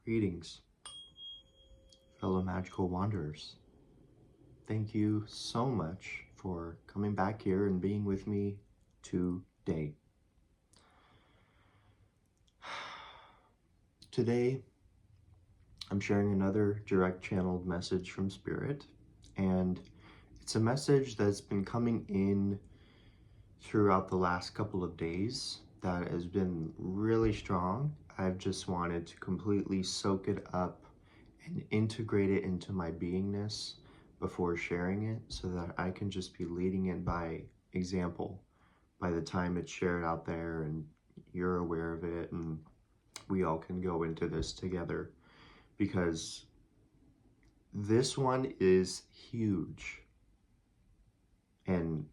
Greetings, fellow magical wanderers. Thank you so much for coming back here and being with me today. Today, I'm sharing another direct channeled message from Spirit, and it's a message that's been coming in throughout the last couple of days that has been really strong. I've just wanted to completely soak it up and integrate it into my beingness before sharing it, so that I can just be leading it by example by the time it's shared out there and you're aware of it, and we all can go into this together, because this one is huge. And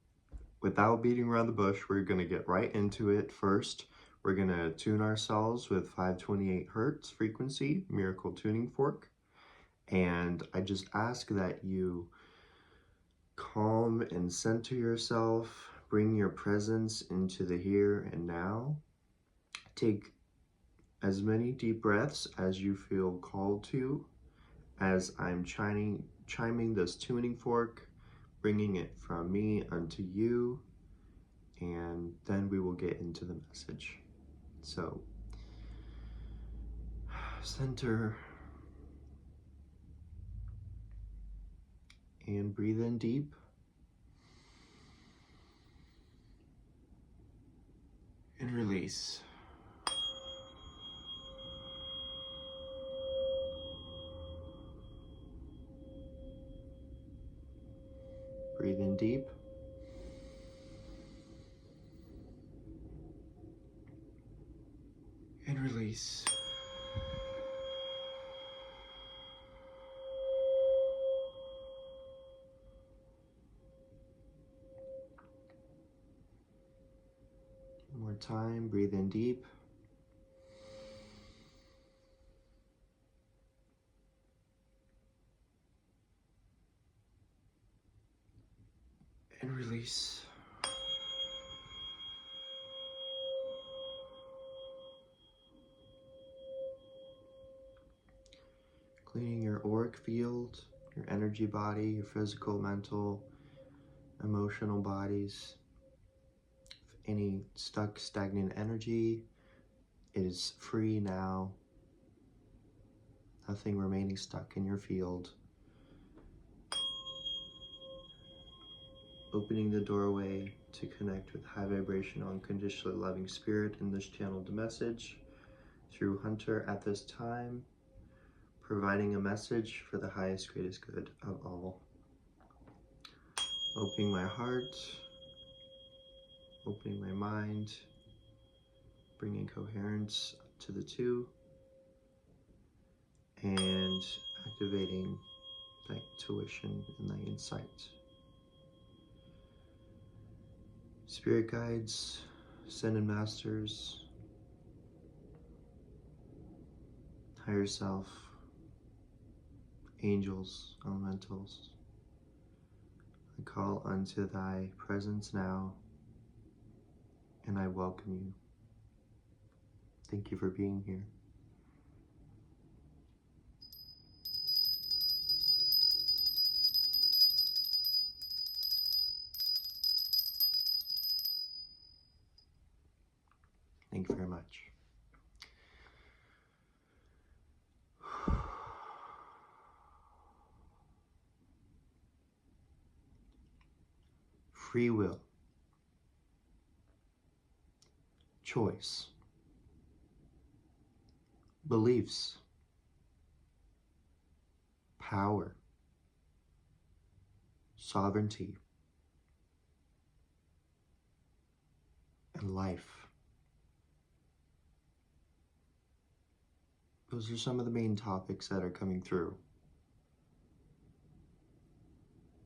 without beating around the bush, we're going to get right into it. First, we're going to tune ourselves with 528 hertz frequency, miracle tuning fork. And I just ask that you calm and center yourself, bring your presence into the here and now. Take as many deep breaths as you feel called to as I'm chiming this tuning fork, bringing it from me unto you, and then we will get into the message. So, center and breathe in deep. And release. Breathe in deep. And release. One more time, breathe in deep. And release. Cleaning your auric field, your energy body, your physical, mental, emotional bodies. If any stuck, stagnant energy is free now. Nothing remaining stuck in your field. Opening the doorway to connect with high vibrational, unconditionally loving spirit in this channeled message through Hunter at this time, providing a message for the highest, greatest good of all. Opening my heart, opening my mind, bringing coherence to the two, and activating thy intuition and thy insight. Spirit guides, ascended masters, higher self, angels, elementals, I call unto thy presence now, and I welcome you. Thank you for being here. Thank you very much. Free will, choice, beliefs, power, sovereignty, and life. Those are some of the main topics that are coming through.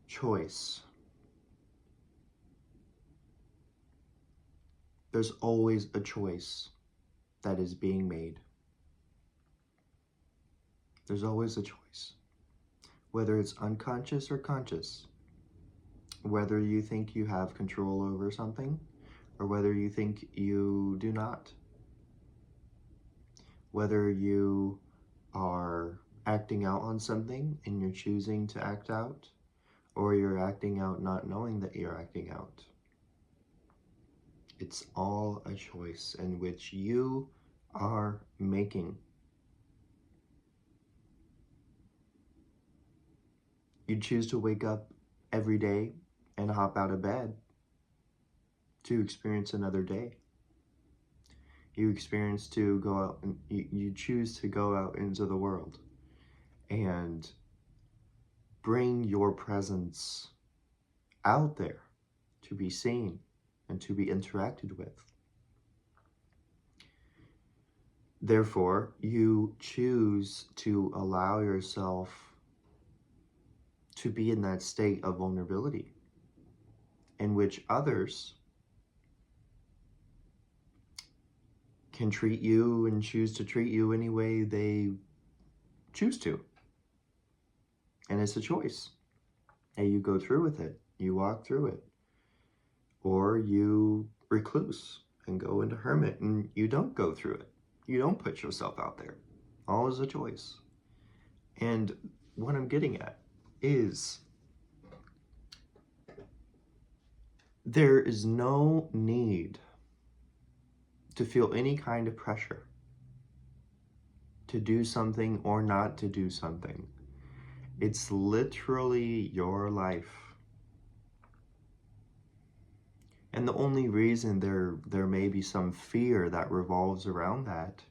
Choice. There's always a choice that is being made. There's always a choice. Whether it's unconscious or conscious. Whether you think you have control over something, or whether you think you do not. Whether you are acting out on something and you're choosing to act out, or you're acting out not knowing that you're acting out. It's all a choice in which you are making. You choose to wake up every day and hop out of bed to experience another day. You experience to go out and you choose to go out into the world and bring your presence out there to be seen and to be interacted with. Therefore, you choose to allow yourself to be in that state of vulnerability in which others can treat you and choose to treat you any way they choose to. And it's a choice. And you go through with it. You walk through it. Or you recluse and go into hermit and you don't go through it. You don't put yourself out there. All is a choice. And what I'm getting at is there is no need to feel any kind of pressure to do something or not to do something. It's literally your life. And the only reason there may be some fear that revolves around that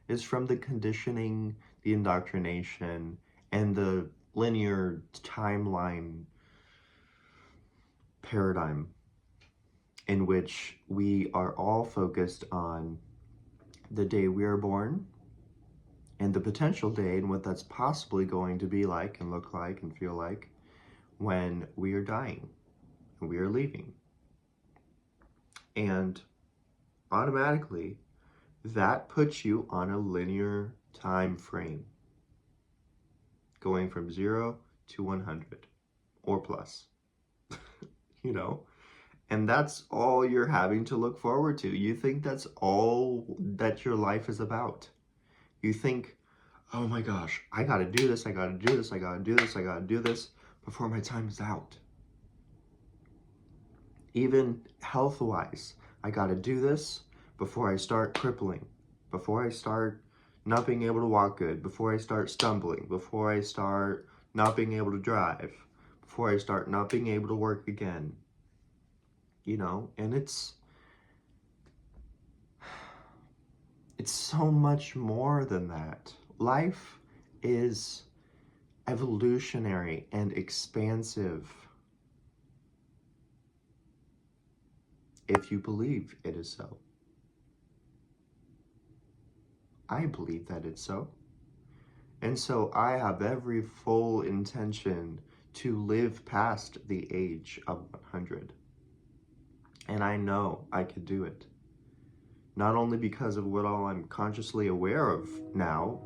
is from the conditioning, the indoctrination, and the linear timeline paradigm in which we are all focused on the day we are born and the potential day and what that's possibly going to be like and look like and feel like when we are dying and we are leaving. And automatically, that puts you on a linear time frame, going from 0 to 100 or plus, you know? And that's all you're having to look forward to. You think that's all that your life is about. You think, oh my gosh, I gotta do this, I gotta do this, I gotta do this, I gotta do this before my time is out. Even health-wise, I gotta do this before I start crippling, before I start not being able to walk good, before I start stumbling, before I start not being able to drive, before I start not being able to work again. You know, and it's so much more than that. Life is evolutionary and expansive if you believe it is so. I believe that it's so. And so I have every full intention to live past the age of 100. And I know I could do it. Not only because of what all I'm consciously aware of now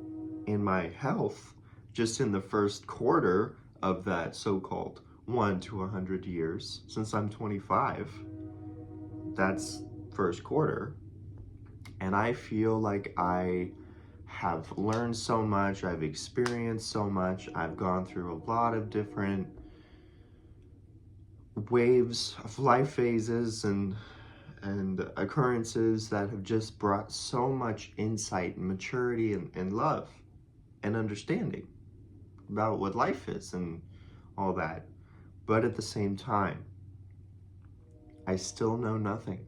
in my health, just in the first quarter of that so-called 1 to 100 years, since I'm 25, that's first quarter. And I feel like I have learned so much, I've experienced so much, I've gone through a lot of different waves of life phases and occurrences that have just brought so much insight and maturity and love and understanding about what life is and all that. But at the same time, I still know nothing.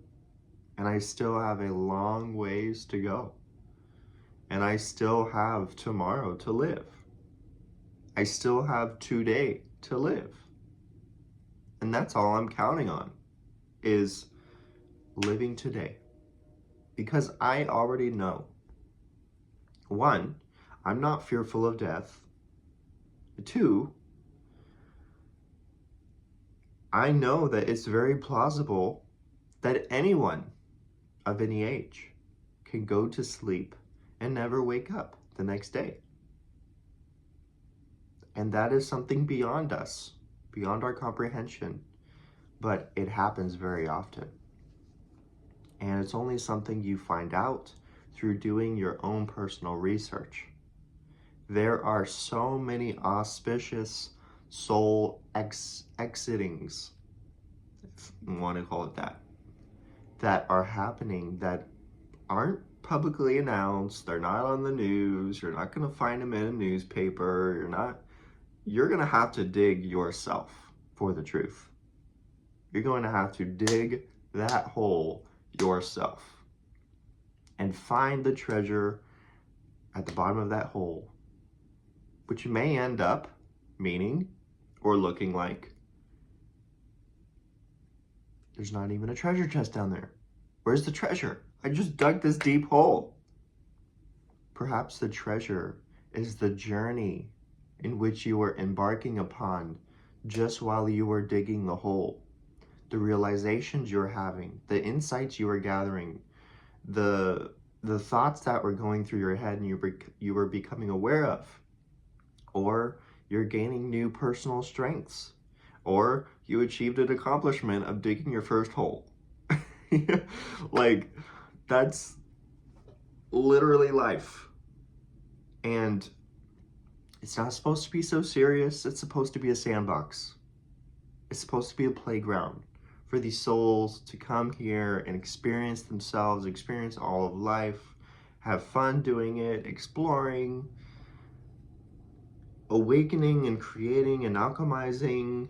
And I still have a long ways to go. And I still have tomorrow to live. I still have today to live. And that's all I'm counting on, is living today. Because I already know. 1, I'm not fearful of death. 2, I know that it's very plausible that anyone of any age can go to sleep and never wake up the next day. And that is something beyond us, beyond our comprehension, but it happens very often. And it's only something you find out through doing your own personal research, There are so many auspicious soul exitings, if you want to call it that are happening that aren't publicly announced. They're not on the news. You're not going to find them in a newspaper. You're going to have to dig yourself for the truth. You're going to have to dig that hole yourself and find the treasure at the bottom of that hole, which may end up meaning or looking like there's not even a treasure chest down there. Where's the treasure? I just dug this deep hole. Perhaps the treasure is the journey in which you were embarking upon just while you were digging the hole. The realizations you're having, the insights you were gathering, the thoughts that were going through your head and you were becoming aware of. Or you're gaining new personal strengths. Or you achieved an accomplishment of digging your first hole. Like, that's literally life. And it's not supposed to be so serious. It's supposed to be a sandbox. It's supposed to be a playground for these souls to come here and experience themselves, experience all of life, have fun doing it, exploring, awakening and creating and alchemizing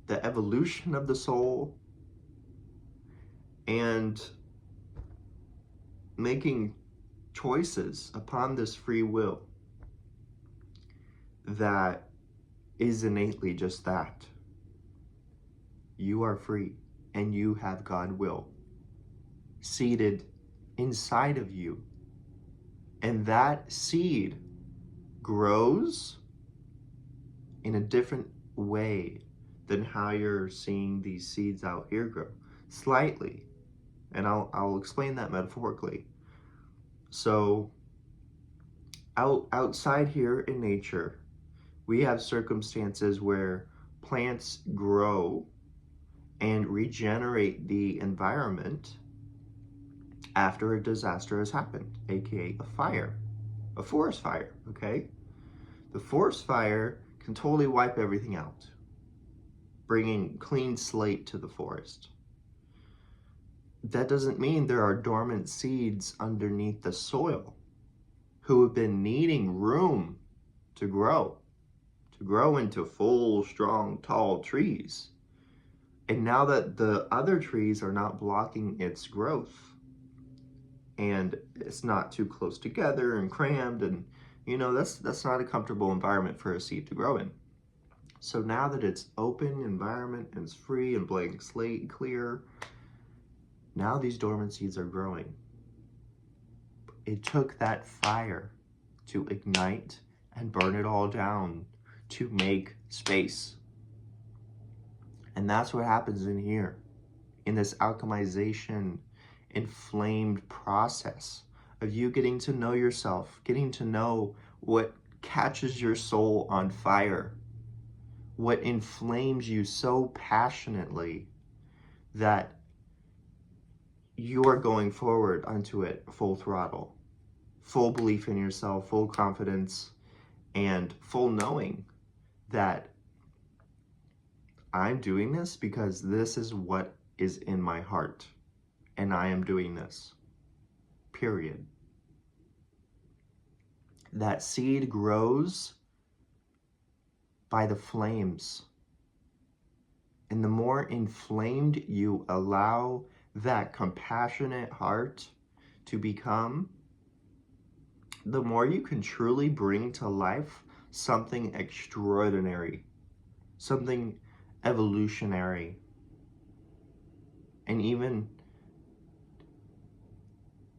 the evolution of the soul, and making choices upon this free will that is innately just that. You are free and you have God will seated inside of you. And that seed grows in a different way than how you're seeing these seeds out here grow. Slightly. And I'll explain that metaphorically. So outside here in nature, we have circumstances where plants grow and regenerate the environment after a disaster has happened, aka a fire, a forest fire, okay? The forest fire can totally wipe everything out, bringing clean slate to the forest. That doesn't mean there are dormant seeds underneath the soil who have been needing room to grow into full, strong, tall trees. And now that the other trees are not blocking its growth, and it's not too close together and crammed, and that's not a comfortable environment for a seed to grow in. So now that it's open environment and it's free and blank slate, clear, now these dormant seeds are growing. It took that fire to ignite and burn it all down to make space. And that's what happens in here, in this alchemization, inflamed process of you getting to know yourself, getting to know what catches your soul on fire, what inflames you so passionately that you are going forward onto it full throttle, full belief in yourself, full confidence, and full knowing that I'm doing this because this is what is in my heart, and I am doing this, period. That seed grows by the flames. And the more inflamed you allow that compassionate heart to become, the more you can truly bring to life something extraordinary, something evolutionary, and even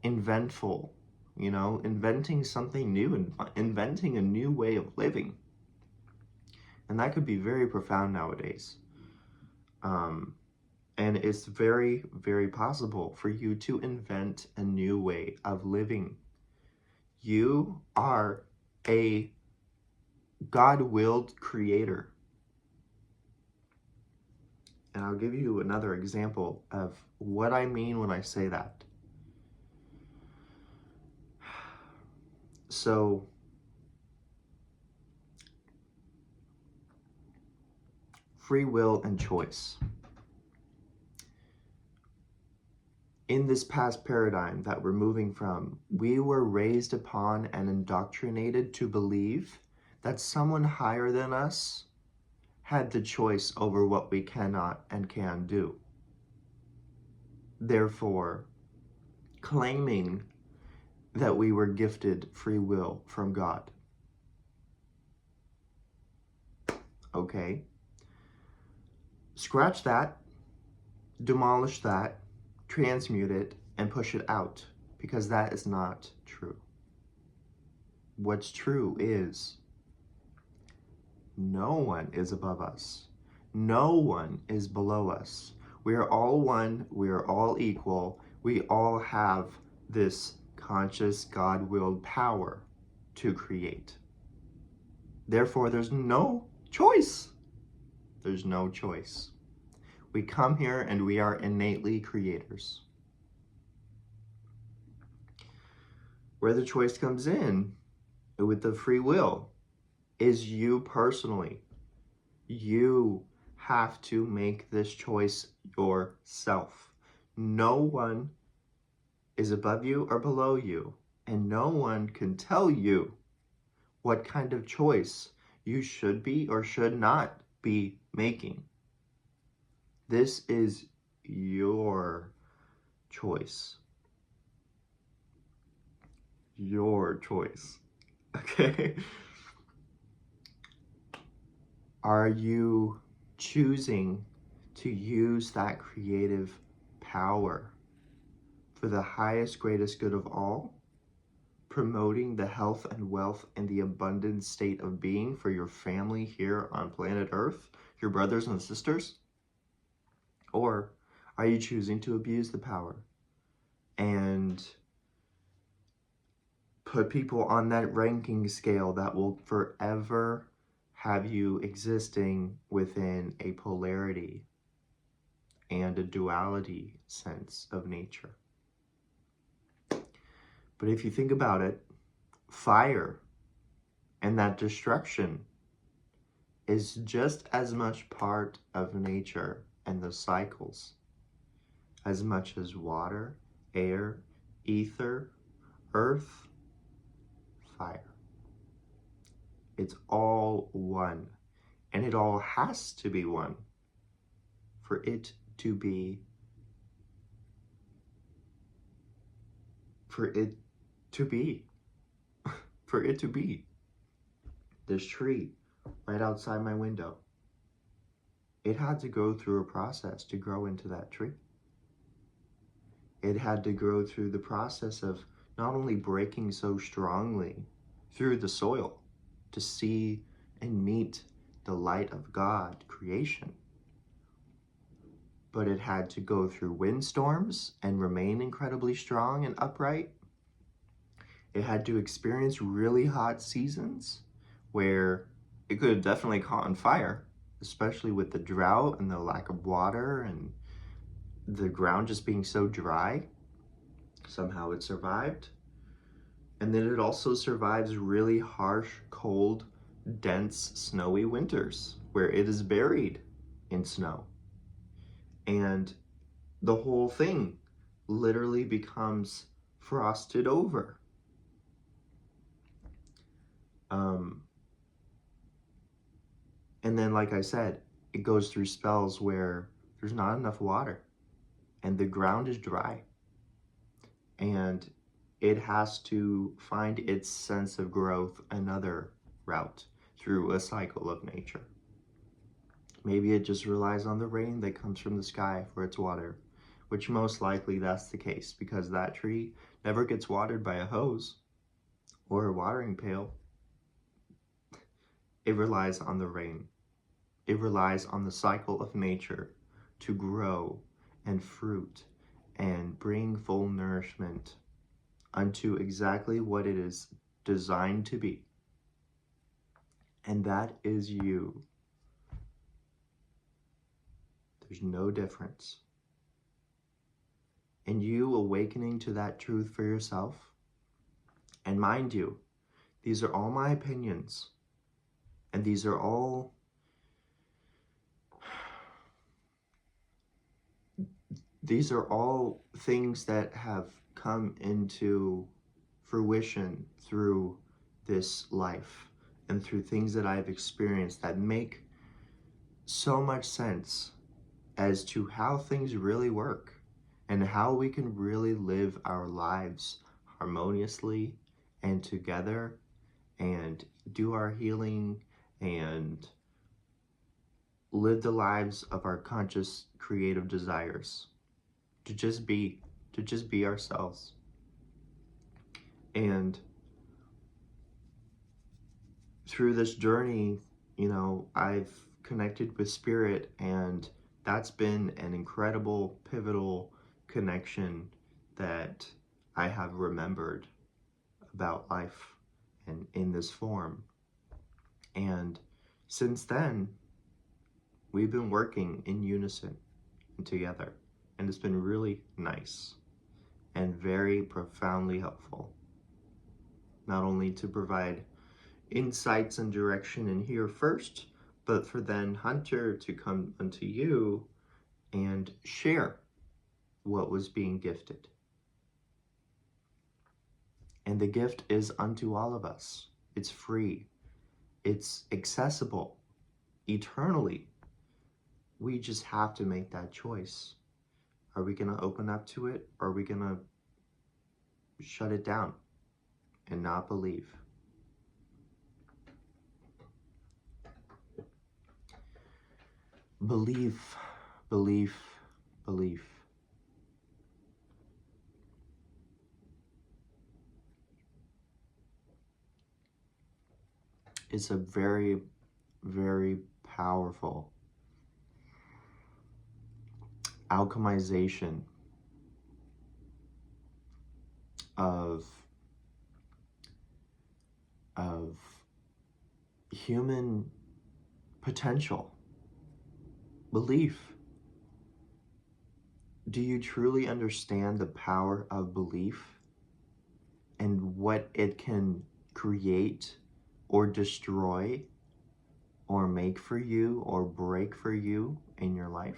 inventful, inventing something new and inventing a new way of living. And that could be very profound nowadays. And it's very, very possible for you to invent a new way of living. You are a God-willed creator. And I'll give you another example of what I mean when I say that. So free will and choice. In this past paradigm that we're moving from, we were raised upon and indoctrinated to believe that someone higher than us had the choice over what we cannot and can do. Therefore, claiming that we were gifted free will from God. Okay? Scratch that, demolish that, transmute it, and push it out, because that is not true. What's true is no one is above us. No one is below us. We are all one. We are all equal. We all have this conscious, God-willed power to create. Therefore, there's no choice. There's no choice. We come here and we are innately creators. Where the choice comes in with the free will is you personally. You have to make this choice yourself. No one is above you or below you, and no one can tell you what kind of choice you should be or should not be making. This is your choice. Your choice. Okay? Are you choosing to use that creative power for the highest, greatest good of all, promoting the health and wealth and the abundant state of being for your family here on planet Earth, your brothers and sisters? Or are you choosing to abuse the power and put people on that ranking scale that will forever have you existing within a polarity and a duality sense of nature? But if you think about it, fire and that destruction is just as much part of nature and the cycles as much as water, air, ether, earth, fire. It's all one, and it all has to be one for it to be, for it to be. This tree right outside my window, it had to go through a process to grow into that tree. It had to go through the process of not only breaking so strongly through the soil to see and meet the light of God, creation, but it had to go through windstorms and remain incredibly strong and upright. It had to experience really hot seasons where it could have definitely caught on fire, especially with the drought and the lack of water and the ground just being so dry. Somehow it survived. And then it also survives really harsh, cold, dense, snowy winters where it is buried in snow. And the whole thing literally becomes frosted over. And then, like I said, it goes through spells where there's not enough water and the ground is dry. And it has to find its sense of growth another route through a cycle of nature. Maybe it just relies on the rain that comes from the sky for its water, which most likely that's the case because that tree never gets watered by a hose or a watering pail. It relies on the rain. It relies on the cycle of nature to grow and fruit and bring full nourishment unto exactly what it is designed to be. And that is you. There's no difference. And you awakening to that truth for yourself, and mind you, These are all my opinions, and these are all things that have come into fruition through this life and through things that I've experienced that make so much sense as to how things really work and how we can really live our lives harmoniously and together and do our healing and live the lives of our conscious creative desires to just be ourselves. And through this journey, I've connected with spirit, and that's been an incredible pivotal connection that I have remembered about life and in this form. And since then, we've been working in unison and together, and it's been really nice and very profoundly helpful, not only to provide insights and direction in here first, but for then Hunter to come unto you and share what was being gifted. And the gift is unto all of us. It's free. It's accessible eternally. We just have to make that choice. Are we going to open up to it, or are we going to shut it down and not believe? Belief, belief, belief. It's a very, very powerful alchemization of human potential. Belief. Do you truly understand the power of belief and what it can create or destroy or make for you or break for you in your life?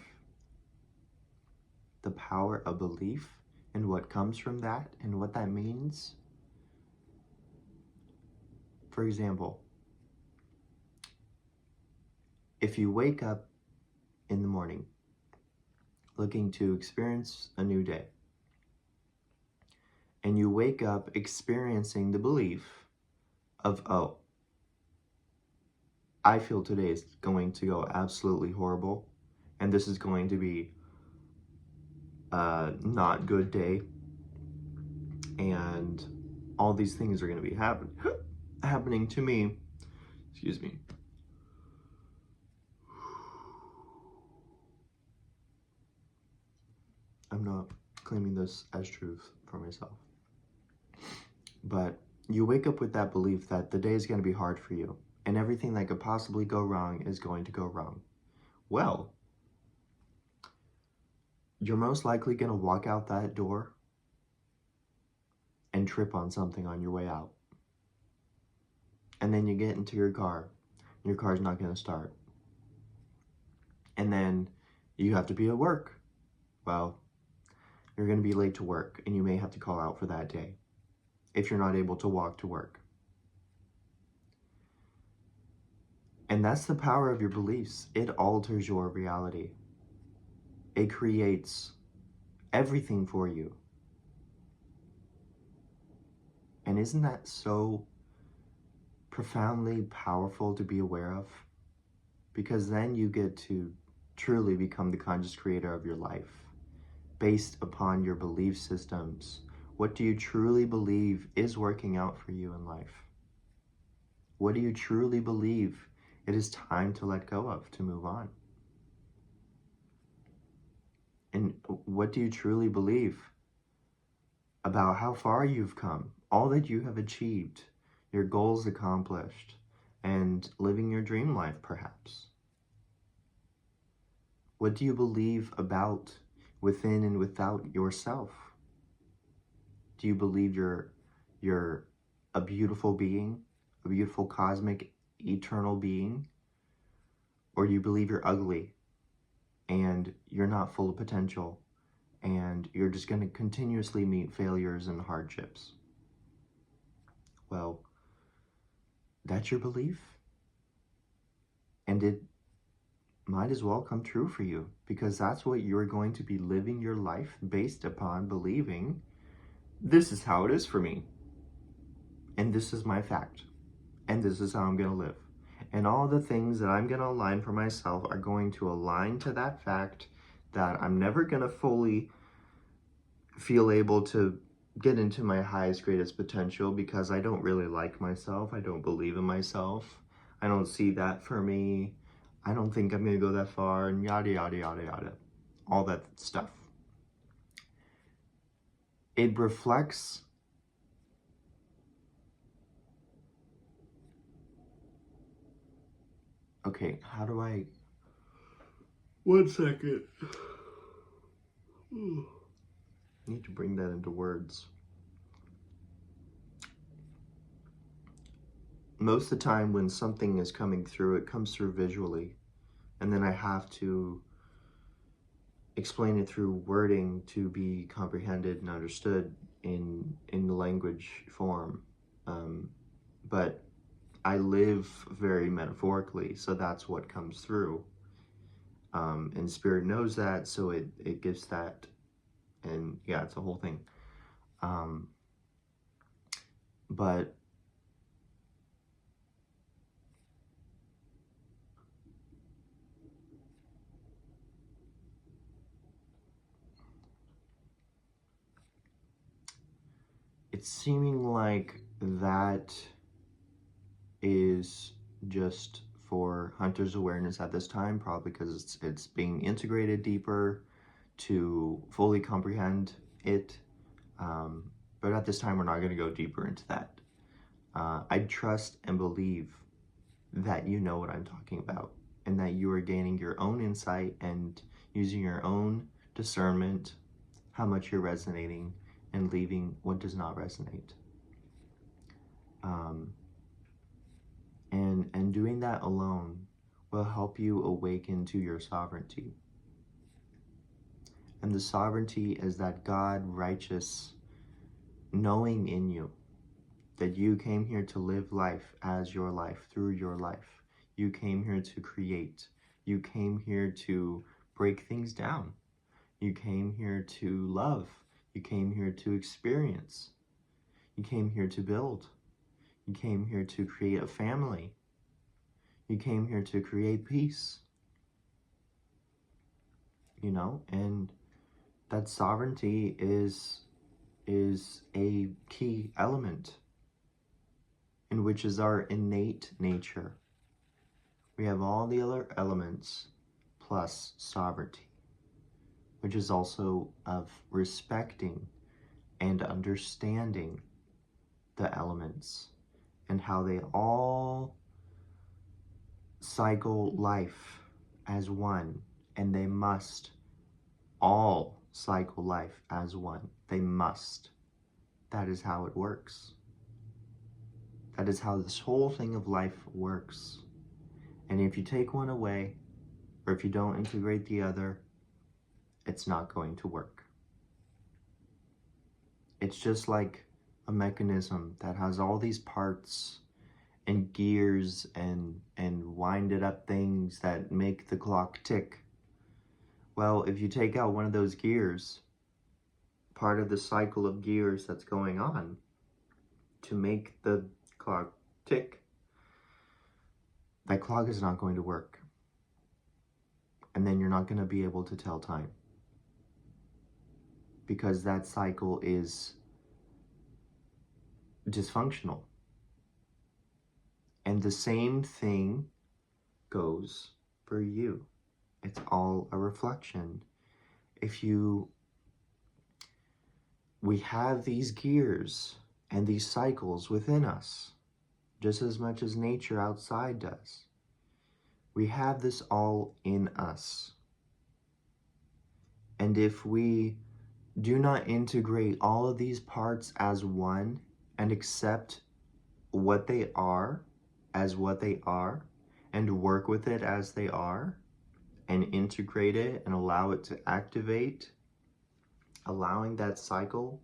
The power of belief and what comes from that and what that means. For example, if you wake up in the morning looking to experience a new day, and you wake up experiencing the belief of, oh, I feel today is going to go absolutely horrible, and this is going to be a not good day, and all these things are going to be happening to me. Excuse me. I'm not claiming this as truth for myself. But you wake up with that belief that the day is going to be hard for you, and everything that could possibly go wrong is going to go wrong. Well, you're most likely going to walk out that door and trip on something on your way out. And then you get into your car, and your car's not going to start. And then you have to be at work. Well, you're going to be late to work, and you may have to call out for that day if you're not able to walk to work. And that's the power of your beliefs. It alters your reality. It creates everything for you. And isn't that so profoundly powerful to be aware of? Because then you get to truly become the conscious creator of your life based upon your belief systems. What do you truly believe is working out for you in life? What do you truly believe it is time to let go of, to move on? And what do you truly believe about how far you've come, all that you have achieved, your goals accomplished, and living your dream life, perhaps? What do you believe about within and without yourself? Do you believe you're a beautiful being a beautiful cosmic eternal being, or do you believe you're ugly and you're not full of potential and you're just going to continuously meet failures and hardships? Well, that's your belief, and it might as well come true for you, because that's what you're going to be living your life based upon, believing this is how it is for me, and this is my fact, and this is how I'm going to live. And all the things that I'm going to align for myself are going to align to that fact, that I'm never going to fully feel able to get into my highest, greatest potential, because I don't really like myself. I don't believe in myself. I don't see that for me. I don't think I'm going to go that far, and yada, yada, yada, yada. All that stuff. It reflects okay, how do I... One second. Need to bring that into words. Most of the time when something is coming through, it comes through visually, and then I have to explain it through wording to be comprehended and understood in the language form. But I live very metaphorically, so that's what comes through. And Spirit knows that, so it gives that, and yeah, it's a whole thing. But it's seeming like that is just for Hunter's awareness at this time, probably because it's being integrated deeper to fully comprehend it. But at this time, we're not going to go deeper into that. I trust and believe that you know what I'm talking about, and that you are gaining your own insight and using your own discernment, how much you're resonating, and leaving what does not resonate. And doing that alone will help you awaken to your sovereignty. And the sovereignty is that God righteous knowing in you that you came here to live life as your life, through your life. You came here to create. You came here to break things down. You came here to love. You came here to experience. You came here to build. You came here to create a family. You came here to create peace. You know, and that sovereignty is a key element, in which is our innate nature. We have all the other elements plus sovereignty, which is also of respecting and understanding the elements and how they all cycle life as one, and they must all cycle life as one. They must. That is how it works. That is how this whole thing of life works. And if you take one away, or if you don't integrate the other, it's not going to work. It's just like a mechanism that has all these parts and gears and winded up things that make the clock tick. Well, if you take out one of those gears, part of the cycle of gears that's going on to make the clock tick, that clock is not going to work. And then you're not going to be able to tell time, because that cycle is dysfunctional. And the same thing goes for you. It's all a reflection. We have these gears and these cycles within us, just as much as nature outside does. We have this all in us. And if we do not integrate all of these parts as one and accept what they are as what they are and work with it as they are and integrate it and allow it to activate, allowing that cycle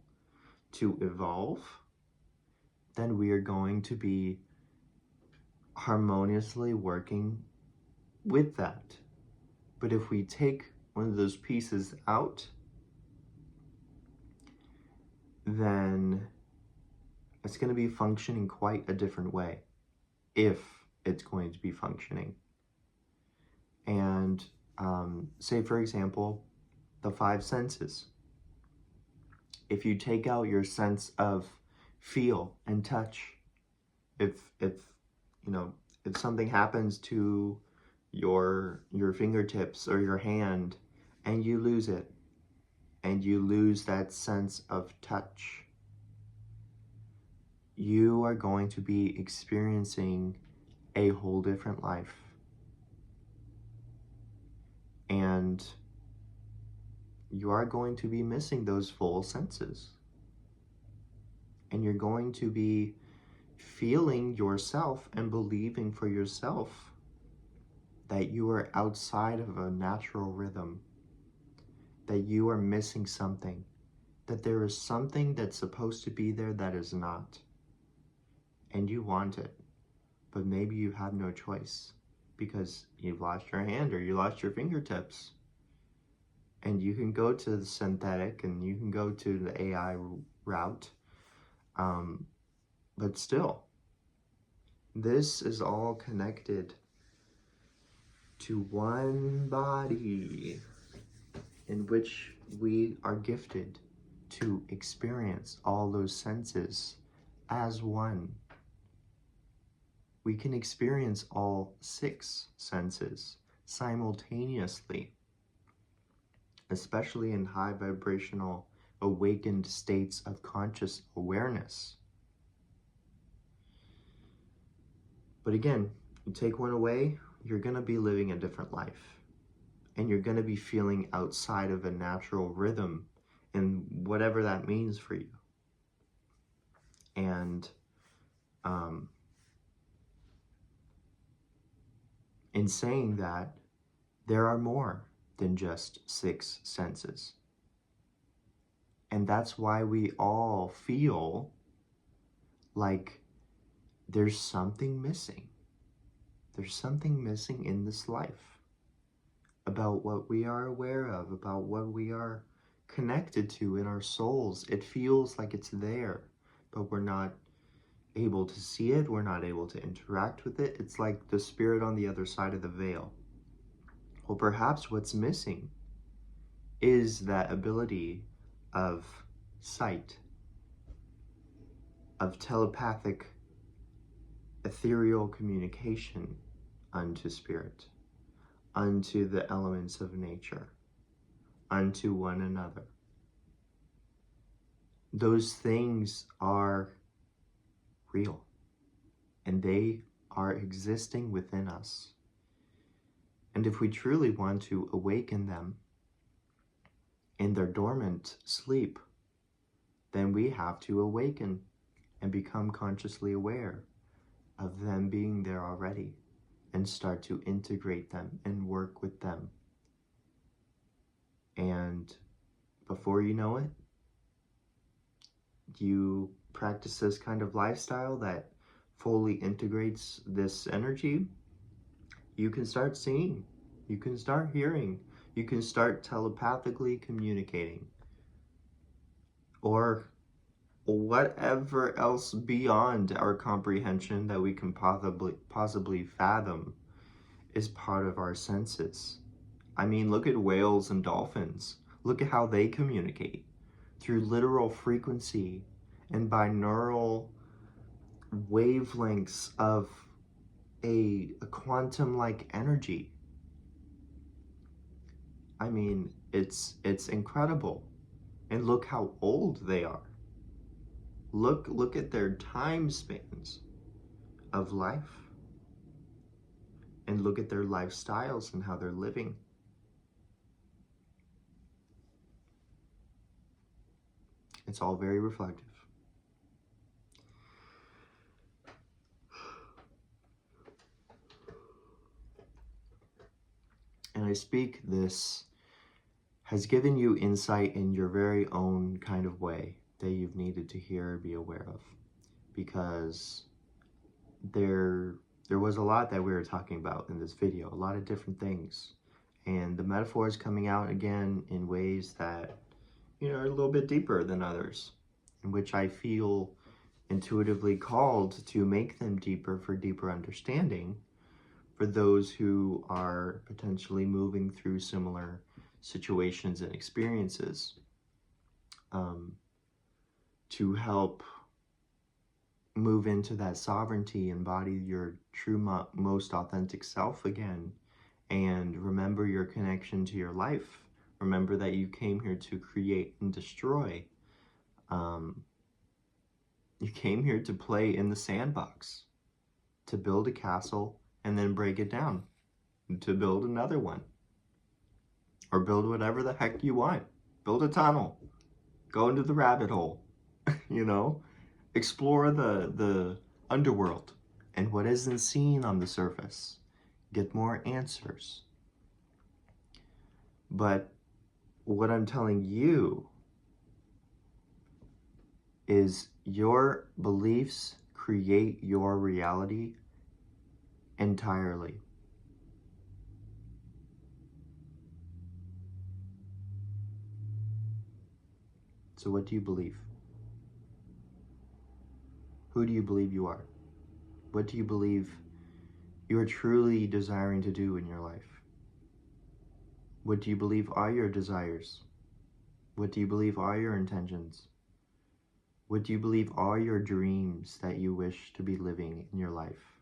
to evolve, then we are going to be harmoniously working with that. But if we take one of those pieces out, then it's going to be functioning quite a different way, if it's going to be functioning. And say, for example, the five senses. If you take out your sense of feel and touch, if you know, if something happens to your fingertips or your hand and you lose it, and you lose that sense of touch, you are going to be experiencing a whole different life. And you are going to be missing those full senses. And you're going to be feeling yourself and believing for yourself that you are outside of a natural rhythm, that you are missing something, that there is something that's supposed to be there that is not. And you want it, but maybe you have no choice because you've lost your hand or you lost your fingertips. And you can go to the synthetic and you can go to the AI route, but still, this is all connected to one body in which we are gifted to experience all those senses as one. We can experience all 6 senses simultaneously, especially in high vibrational awakened states of conscious awareness. But again, you take one away, you're going to be living a different life. And you're going to be feeling outside of a natural rhythm, and whatever that means for you. And in saying that, there are more than just 6 senses. And that's why we all feel like there's something missing. There's something missing in this life about what we are aware of, about what we are connected to in our souls. It feels like it's there, but we're not able to see it. We're not able to interact with it. It's like the spirit on the other side of the veil. Well, perhaps what's missing is that ability of sight, of telepathic, ethereal communication unto spirit, unto the elements of nature, unto one another. Those things are real, and they are existing within us. And if we truly want to awaken them in their dormant sleep, then we have to awaken and become consciously aware of them being there already and start to integrate them and work with them. And before you know it, you practice this kind of lifestyle that fully integrates this energy, you can start seeing, you can start hearing, you can start telepathically communicating, or whatever else beyond our comprehension that we can possibly fathom is part of our senses. I mean, look at whales and dolphins. Look at how they communicate through literal frequency and binaural wavelengths of a quantum-like energy. I mean, it's incredible. And look how old they are. Look at their time spans of life. And look at their lifestyles and how they're living. It's all very reflective. I speak this has given you insight in your very own kind of way that you've needed to hear or be aware of, because there was a lot that we were talking about in this video, a lot of different things, and the metaphor is coming out again in ways that, you know, are a little bit deeper than others, in which I feel intuitively called to make them deeper for deeper understanding for those who are potentially moving through similar situations and experiences, to help move into that sovereignty, embody your true most authentic self again, and remember your connection to your life. Remember that you came here to create and destroy. You came here to play in the sandbox, to build a castle and then break it down, to build another one, or build whatever the heck you want. Build a tunnel, go into the rabbit hole, you know, explore the underworld and what isn't seen on the surface. Get more answers. But what I'm telling you is your beliefs create your reality entirely. So what do you believe? Who do you believe you are? What do you believe you are truly desiring to do in your life? What do you believe are your desires? What do you believe are your intentions? What do you believe are your dreams that you wish to be living in your life?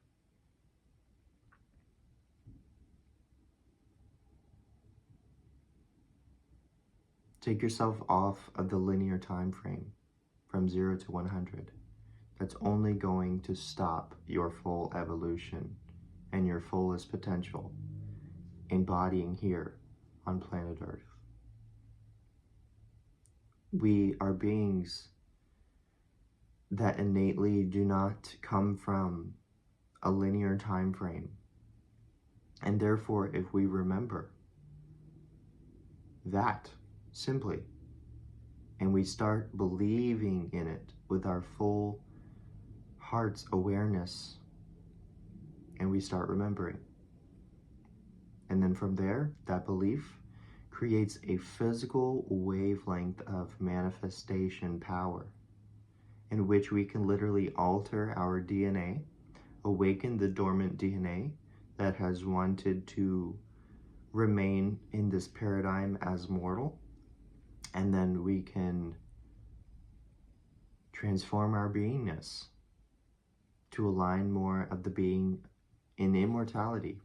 Take yourself off of the linear time frame from 0 to 100. That's only going to stop your full evolution and your fullest potential embodying here on planet Earth. We are beings that innately do not come from a linear time frame. And therefore, if we remember that simply, and we start believing in it with our full heart's awareness, and we start remembering, and then from there, that belief creates a physical wavelength of manifestation power in which we can literally alter our DNA, awaken the dormant DNA that has wanted to remain in this paradigm as mortal, and then we can transform our beingness to align more of the being in immortality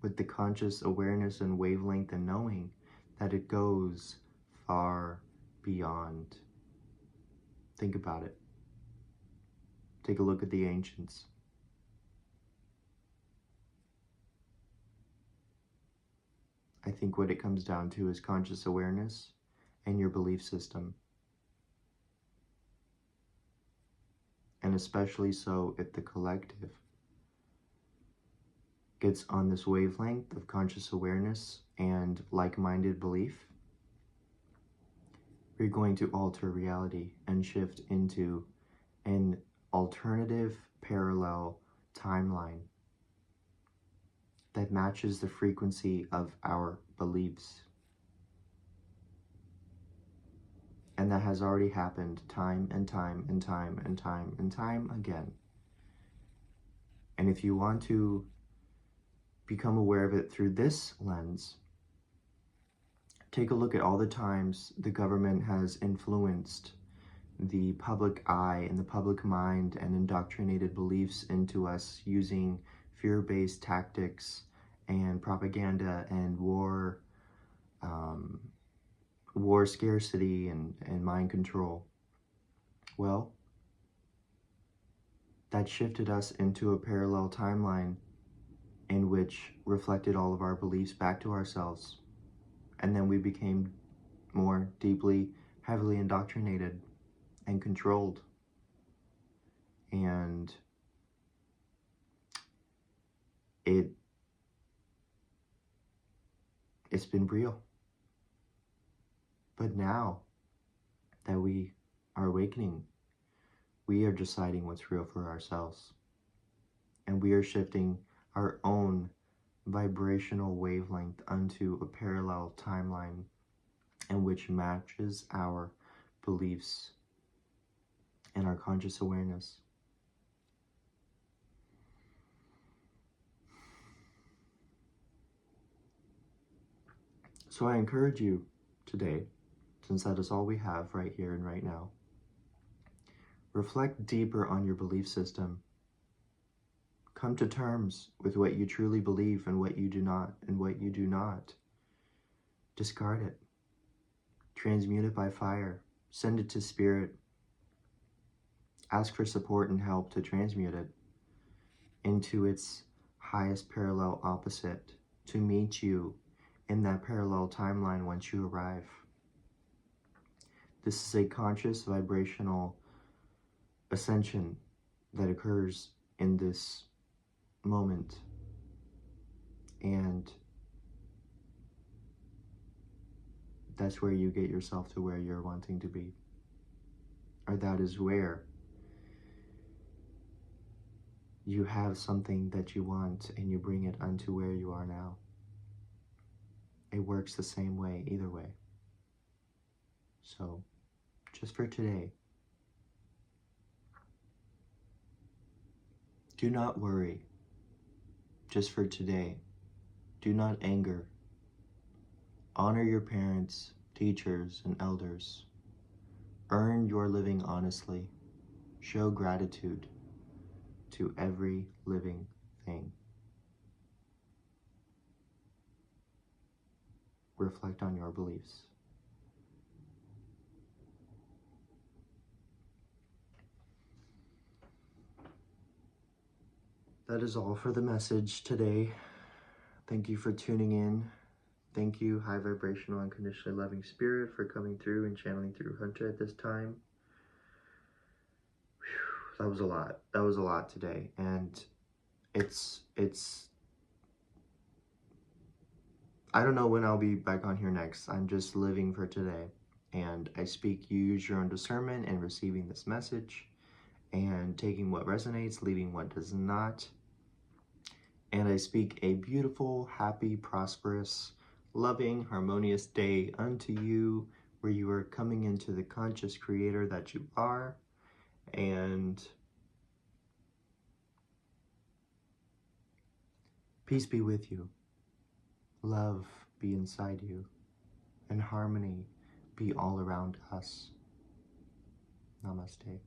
with the conscious awareness and wavelength and knowing that it goes far beyond. Think about it. Take a look at the ancients. I think what it comes down to is conscious awareness and your belief system. And especially so if the collective gets on this wavelength of conscious awareness and like-minded belief, we're going to alter reality and shift into an alternative parallel timeline that matches the frequency of our beliefs. And that has already happened time and time and time and time and time again. And if you want to become aware of it through this lens, take a look at all the times the government has influenced the public eye and the public mind and indoctrinated beliefs into us using fear-based tactics and propaganda and war scarcity and mind control. Well, that shifted us into a parallel timeline in which reflected all of our beliefs back to ourselves. And then we became more deeply, heavily indoctrinated and controlled. And it it's been real. But now that we are awakening, we are deciding what's real for ourselves. And we are shifting our own vibrational wavelength onto a parallel timeline in which matches our beliefs and our conscious awareness. So I encourage you today, since that is all we have right here and right now, reflect deeper on your belief system. Come to terms with what you truly believe and what you do not, and what you do not. Discard it. Transmute it by fire. Send it to spirit. Ask for support and help to transmute it into its highest parallel opposite, to meet you in that parallel timeline once you arrive. This is a conscious vibrational ascension that occurs in this moment, and that's where you get yourself to where you're wanting to be, or that is where you have something that you want and you bring it unto where you are now. It works the same way either way. So just for today, do not worry. Just for today, do not anger. Honor your parents, teachers, and elders. Earn your living honestly. Show gratitude to every living thing. Reflect on your beliefs. That is all for the message today. Thank you for tuning in. Thank you, high vibrational, unconditionally loving spirit, for coming through and channeling through Hunter at this time. Whew, that was a lot. That was a lot today. And it's I don't know when I'll be back on here next. I'm just living for today. And I speak, you use your own discernment in receiving this message and taking what resonates, leaving what does not. And I speak a beautiful, happy, prosperous, loving, harmonious day unto you, where you are coming into the conscious creator that you are. And peace be with you. Love be inside you. And harmony be all around us. Namaste.